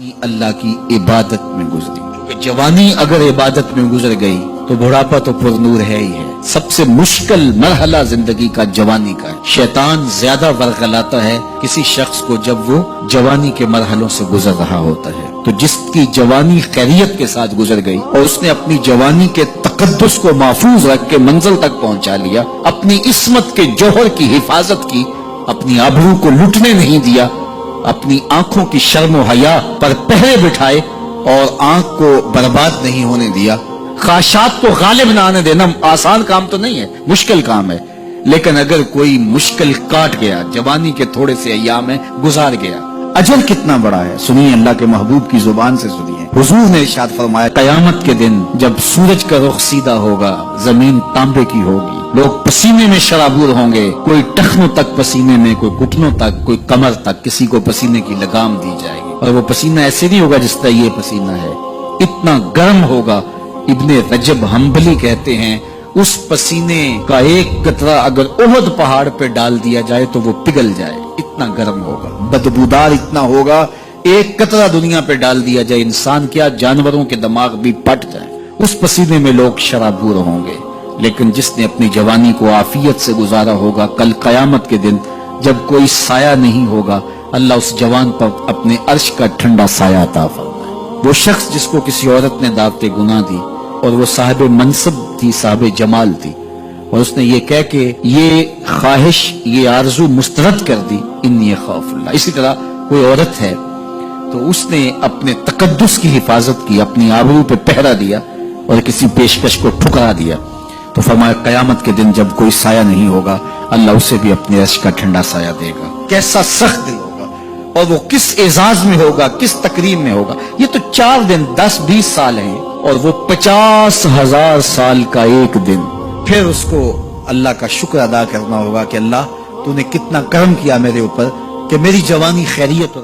اللہ کی عبادت میں گزری، کیونکہ جوانی اگر عبادت میں گزر گئی تو بڑھاپا تو پر نور ہے ہی ہے۔ سب سے مشکل مرحلہ زندگی کا جوانی کا ہے۔ شیطان زیادہ ورغلاتا ہے کسی شخص کو جب وہ جوانی کے مرحلوں سے گزر رہا ہوتا ہے۔ تو جس کی جوانی خیریت کے ساتھ گزر گئی اور اس نے اپنی جوانی کے تقدس کو محفوظ رکھ کے منزل تک پہنچا لیا، اپنی عصمت کے جوہر کی حفاظت کی، اپنی آبرو کو لٹنے نہیں دیا، اپنی آنکھوں کی شرم و حیا پر پہرے بٹھائے اور آنکھ کو برباد نہیں ہونے دیا، خواہشات کو غالب نہ آنے دینا آسان کام تو نہیں ہے، مشکل کام ہے، لیکن اگر کوئی مشکل کاٹ گیا، جوانی کے تھوڑے سے ایام میں گزار گیا، اجر کتنا بڑا ہے۔ سنیے اللہ کے محبوب کی زبان سے سنیے، حضور نے ارشاد فرمایا، قیامت کے دن جب سورج کا رخ سیدھا ہوگا، زمین تانبے کی ہوگی، لوگ پسینے میں شرابور ہوں گے، کوئی ٹخنوں تک پسینے میں، کوئی گھٹنوں تک، کوئی کمر تک، کسی کو پسینے کی لگام دی جائے گی، اور وہ پسینہ ایسے نہیں ہوگا جس طرح یہ پسینہ ہے، اتنا گرم ہوگا۔ ابن رجب حنبلی کہتے ہیں اس پسینے کا ایک قطرہ اگر احد پہاڑ پہ ڈال دیا جائے تو وہ پگھل جائے، اتنا گرم ہوگا، بدبودار اتنا ہوگا، ایک قطرہ دنیا پہ ڈال دیا جائے، انسان کیا جانوروں کے دماغ بھی پھٹ جائیں، اس پسینے میں لوگ شرابور ہوں گے۔ لیکن جس نے اپنی جوانی کو عافیت سے گزارا ہوگا، کل قیامت کے دن جب کوئی سایہ نہیں ہوگا، اللہ اس جوان پر اپنے عرش کا ٹھنڈا سایہ عطا فرمائے۔ وہ شخص جس کو کسی عورت نے دعوت گناہ دی اور وہ صاحب منصب تھی، صاحب جمال تھی، اور اس نے یہ کہہ کہ یہ خواہش، یہ آرزو مسترد کر دی، انی خاف اللہ۔ اسی طرح کوئی عورت ہے تو اس نے اپنے تقدس کی حفاظت کی، اپنی آبرو پہ پہرا دیا اور کسی پیشکش کو ٹھکرا دیا، تو فرمایا قیامت کے دن جب کوئی سایہ نہیں ہوگا، اللہ اسے بھی اپنے عرش کا ٹھنڈا سایہ دے گا۔ کیسا سخت دل ہوگا، اور وہ کس اعزاز میں ہوگا، کس تکریم میں ہوگا۔ یہ تو 4 دن 10-20 سال ہیں، اور وہ 50,000 سال کا ایک دن۔ پھر اس کو اللہ کا شکر ادا کرنا ہوگا کہ اللہ تو نے کتنا کرم کیا میرے اوپر کہ میری جوانی خیریت